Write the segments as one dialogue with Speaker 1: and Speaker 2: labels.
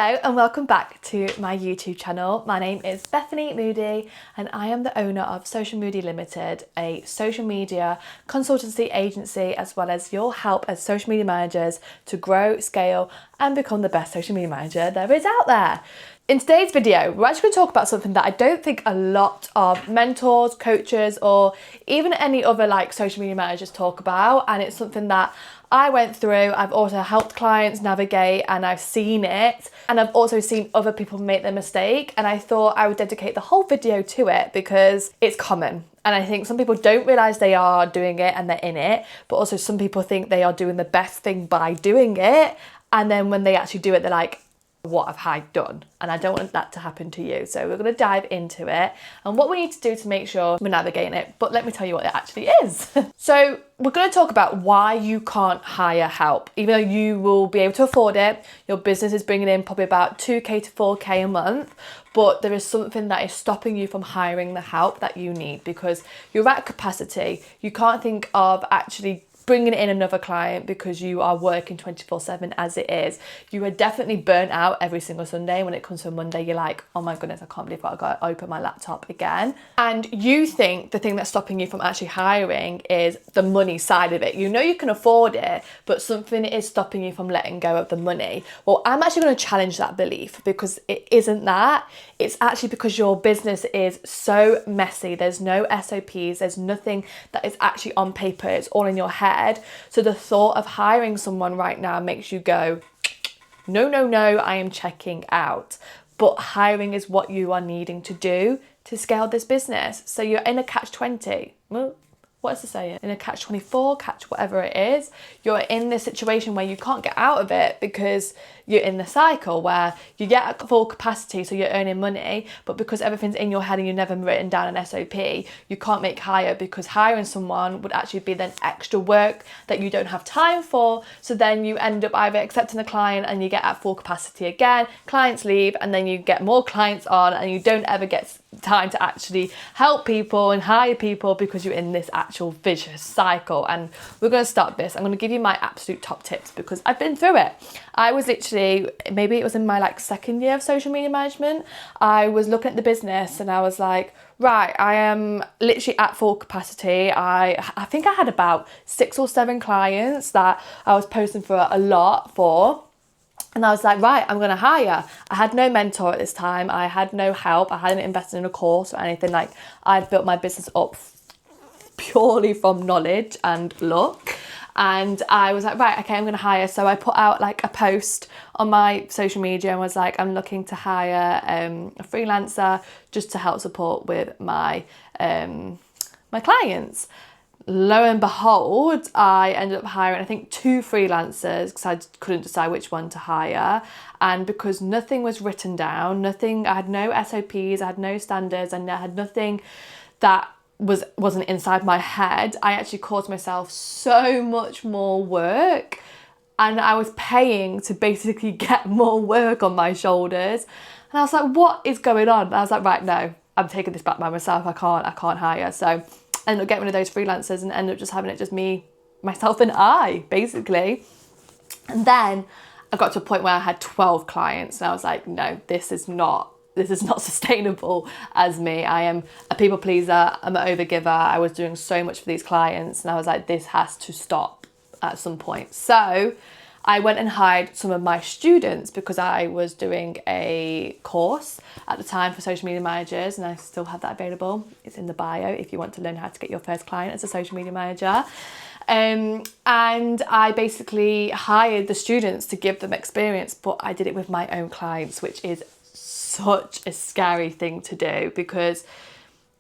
Speaker 1: Hello and welcome back to my YouTube channel. My name is Bethany Moody and I am the owner of Social Moody Limited, a social media consultancy agency, as well as your help as social media managers to grow, scale and become the best social media manager there is out there. In today's video, we're actually going to talk about something that I don't think a lot of mentors, coaches, or even any other social media managers talk about, and it's something that I went through. I've also helped clients navigate and I've seen it, and I've also seen other people make the mistake, and I thought I would dedicate the whole video to it because it's common. And I think some people don't realise they are doing it and they're in it, but also some people think they are doing the best thing by doing it, and then when they actually do it, they're like, what have I done? And I don't want that to happen to you. So we're going to dive into it and what we need to do to make sure we're navigating it. But let me tell you what it actually is. So we're going to talk about why you can't hire help, even though you will be able to afford it. Your business is bringing in probably about 2k to 4k a month, but there is something that is stopping you from hiring the help that you need because you're at capacity. You can't think of actually bringing in another client because you are working 24/7 as it is. You are definitely burnt out every single Sunday. When it comes to Monday, you're like, oh my goodness, I can't believe I've got to open my laptop again. And you think the thing that's stopping you from actually hiring is the money side of it. You know you can afford it, but something is stopping you from letting go of the money. Well, I'm actually going to challenge that belief because it isn't that. It's actually because your business is so messy. There's no SOPs. There's nothing that is actually on paper. It's all in your head. So the thought of hiring someone right now makes you go, no, I am checking out. But hiring is what you are needing to do to scale this business. So you're in a catch-20. Well, what's the saying? In a catch-24, catch whatever it is. You're in this situation where you can't get out of it because you're in the cycle where you get at full capacity, so you're earning money, but because everything's in your head and you've never written down an SOP, you can't make hire because hiring someone would actually be then extra work that you don't have time for. So then you end up either accepting a client and you get at full capacity again, clients leave, and then you get more clients on and you don't ever get time to actually help people and hire people because you're in this actual vicious cycle. And we're going to start this. I'm going to give you my absolute top tips because I've been through it. I was literally, maybe it was in my second year of social media management, I was looking at the business and I was like, right, I am literally at full capacity. I think I had about 6 or 7 clients that I was posting for a lot for. And I was like, right, I'm going to hire. I had no mentor at this time. I had no help. I hadn't invested in a course or anything. I'd built my business up purely from knowledge and luck. And I was like, right, okay, I'm going to hire. So I put out a post on my social media and was like, I'm looking to hire a freelancer just to help support with my my clients. Lo and behold, I ended up hiring, I think, 2 freelancers because I couldn't decide which one to hire. And because nothing was written down, I had no SOPs, I had no standards, and I had nothing that wasn't inside my head, I actually caused myself so much more work, and I was paying to basically get more work on my shoulders. And I was like, what is going on? And I was like, right, no, I'm taking this back by myself. I can't hire. So I ended up getting rid of those freelancers and ended up just having it just me, myself and I, basically. And then I got to a point where I had 12 clients and I was like, no, this is not sustainable as me. I am a people pleaser, I'm an overgiver. I was doing so much for these clients and I was like, this has to stop at some point. So I went and hired some of my students because I was doing a course at the time for social media managers, and I still have that available. It's in the bio if you want to learn how to get your first client as a social media manager. And I basically hired the students to give them experience, but I did it with my own clients, which is such a scary thing to do because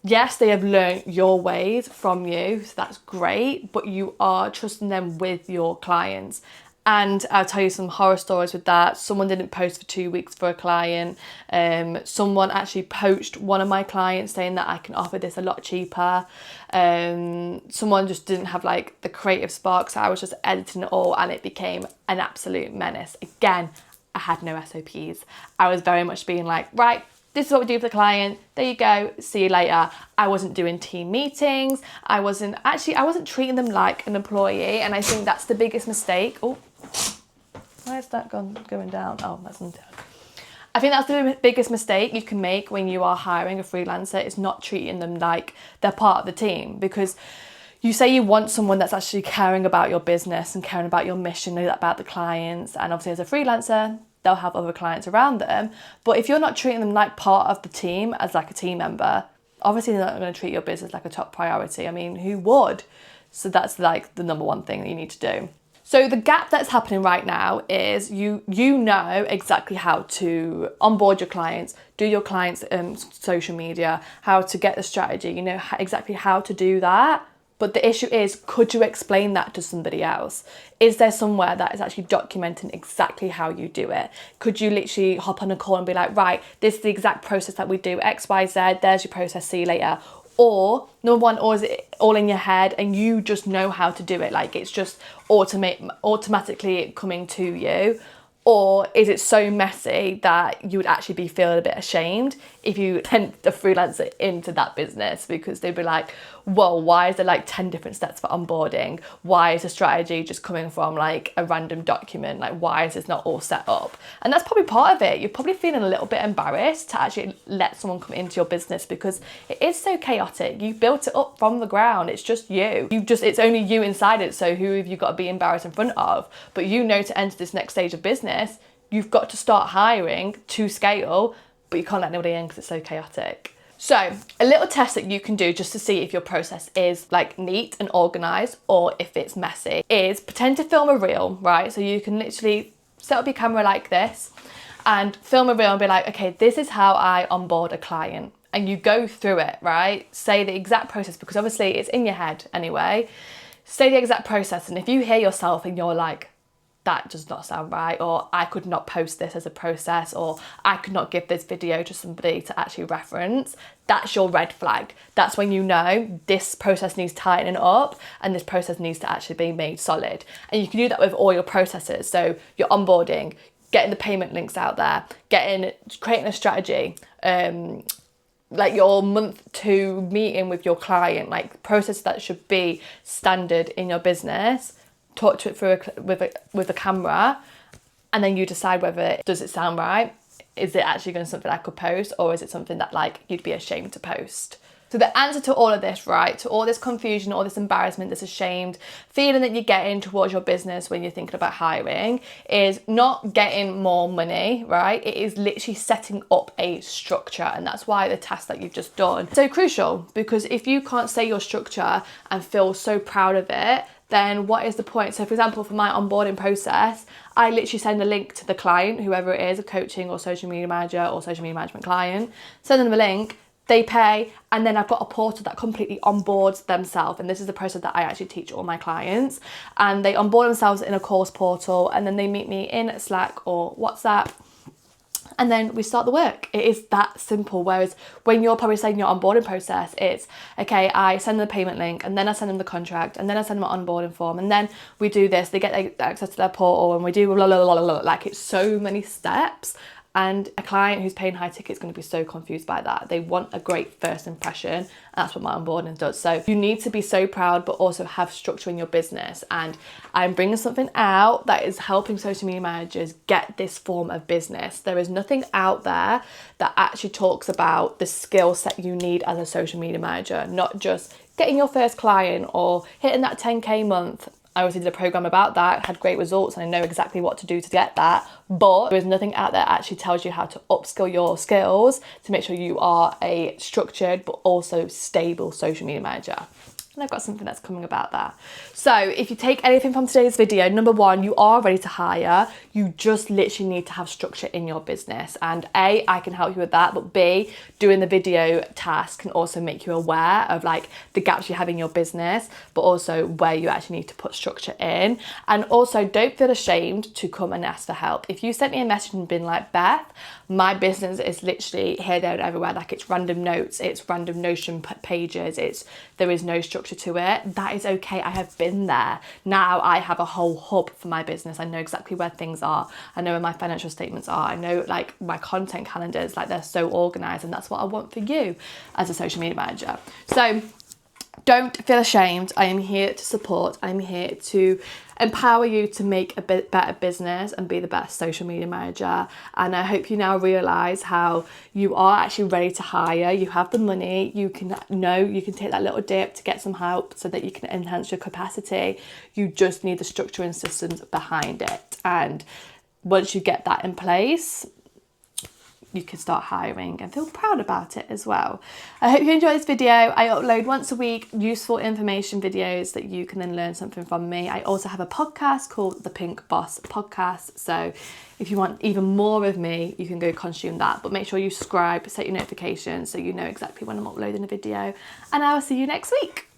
Speaker 1: yes, they have learned your ways from you, so that's great, but you are trusting them with your clients. And I'll tell you some horror stories with that. Someone didn't post for 2 weeks for a client. Someone actually poached one of my clients saying that I can offer this a lot cheaper. Someone just didn't have the creative spark, so I was just editing it all and it became an absolute menace. Again, I had no SOPs. I was very much being like, right, this is what we do for the client. There you go. See you later. I wasn't doing team meetings. I wasn't treating them like an employee. And I think that's the biggest mistake. Oh, where's that going down? Oh, that's not down. I think that's the biggest mistake you can make when you are hiring a freelancer, is not treating them like they're part of the team. Because you say you want someone that's actually caring about your business and caring about your mission, about the clients, and obviously as a freelancer, they'll have other clients around them. But if you're not treating them like part of the team, as like a team member, obviously they're not going to treat your business like a top priority. I mean, who would? So that's like the number one thing that you need to do. So the gap that's happening right now is you know exactly how to onboard your clients, do your clients' social media, how to get the strategy, you know exactly how to do that. But the issue is, could you explain that to somebody else? Is there somewhere that is actually documenting exactly how you do it? Could you literally hop on a call and be like, right, this is the exact process that we do, X, Y, Z, there's your process, see you later. Or number one, or is it all in your head and you just know how to do it? Like it's just automatically coming to you. Or is it so messy that you would actually be feeling a bit ashamed if you sent a freelancer into that business, because they'd be like, whoa, why is there like 10 different steps for onboarding? Why is the strategy just coming from like a random document? Like, why is this not all set up? And that's probably part of it. You're probably feeling a little bit embarrassed to actually let someone come into your business because it is so chaotic. You built it up from the ground. It's just you. It's only you inside it. So who have you got to be embarrassed in front of? But you know, to enter this next stage of business, you've got to start hiring to scale, but you can't let nobody in because it's so chaotic. So a little test that you can do just to see if your process is like neat and organized or if it's messy is pretend to film a reel, right? So you can literally set up your camera like this and film a reel and be like, okay, this is how I onboard a client. And you go through it, right? Say the exact process, because obviously it's in your head anyway. Say the exact process, and if you hear yourself and you're like, that does not sound right, or I could not post this as a process, or I could not give this video to somebody to actually reference, that's your red flag. That's when you know this process needs tightening up and this process needs to actually be made solid. And you can do that with all your processes. So your onboarding, getting the payment links out there, creating a strategy, like your month 2 meeting with your client, like process that should be standard in your business. Talk to it through with a camera, and then you decide whether does it sound right, is it actually going to be something I could post, or is it something that like you'd be ashamed to post. So the answer to all of this, right, to all this confusion, all this embarrassment, this ashamed feeling that you're getting towards your business when you're thinking about hiring, is not getting more money, right? It is literally setting up a structure. And that's why the task that you've just done is so crucial, because if you can't say your structure and feel so proud of it, then what is the point? So for example, for my onboarding process, I literally send a link to the client, whoever it is, a coaching or social media manager or social media management client, send them a link, they pay, and then I've got a portal that completely onboards themselves. And this is the process that I actually teach all my clients. And they onboard themselves in a course portal, and then they meet me in Slack or WhatsApp, and then we start the work. It is that simple. Whereas when you're probably saying your onboarding process, it's, okay, I send them the payment link, and then I send them the contract, and then I send them an onboarding form, and then we do this, they get access to their portal, and we do blah, blah, blah, blah, blah. Like, it's so many steps. And a client who's paying high ticket is going to be so confused by that. They want a great first impression, and that's what my onboarding does. So you need to be so proud, but also have structure in your business. And I'm bringing something out that is helping social media managers get this form of business. There is nothing out there that actually talks about the skill set you need as a social media manager, not just getting your first client or hitting that 10K month. I obviously did a program about that, had great results, and I know exactly what to do to get that. But there is nothing out there that actually tells you how to upskill your skills to make sure you are a structured but also stable social media manager. And I've got something that's coming about that. So if you take anything from today's video, number one, you are ready to hire. You just literally need to have structure in your business. And A, I can help you with that. But B, doing the video task can also make you aware of like the gaps you have in your business, but also where you actually need to put structure in. And also don't feel ashamed to come and ask for help. If you sent me a message and been like, Beth, my business is literally here, there and everywhere. Like, it's random notes, it's random Notion pages, there is no structure to it. That is okay. I have been there. Now I have a whole hub for my business. I know exactly where things are. I know where my financial statements are. I know like my content calendars, like they're so organized, and that's what I want for you as a social media manager. So Don't feel ashamed. I am here to support. I'm here to empower you to make a bit better business and be the best social media manager. And I hope you now realise how you are actually ready to hire. You have the money. You can take that little dip to get some help so that you can enhance your capacity. You just need the structure and systems behind it. And once you get that in place, you can start hiring and feel proud about it as well. I hope you enjoyed this video. I upload once a week useful information videos that you can then learn something from me. I also have a podcast called The Pink Boss Podcast. So if you want even more of me, you can go consume that. But make sure you subscribe, set your notifications so you know exactly when I'm uploading a video. And I will see you next week.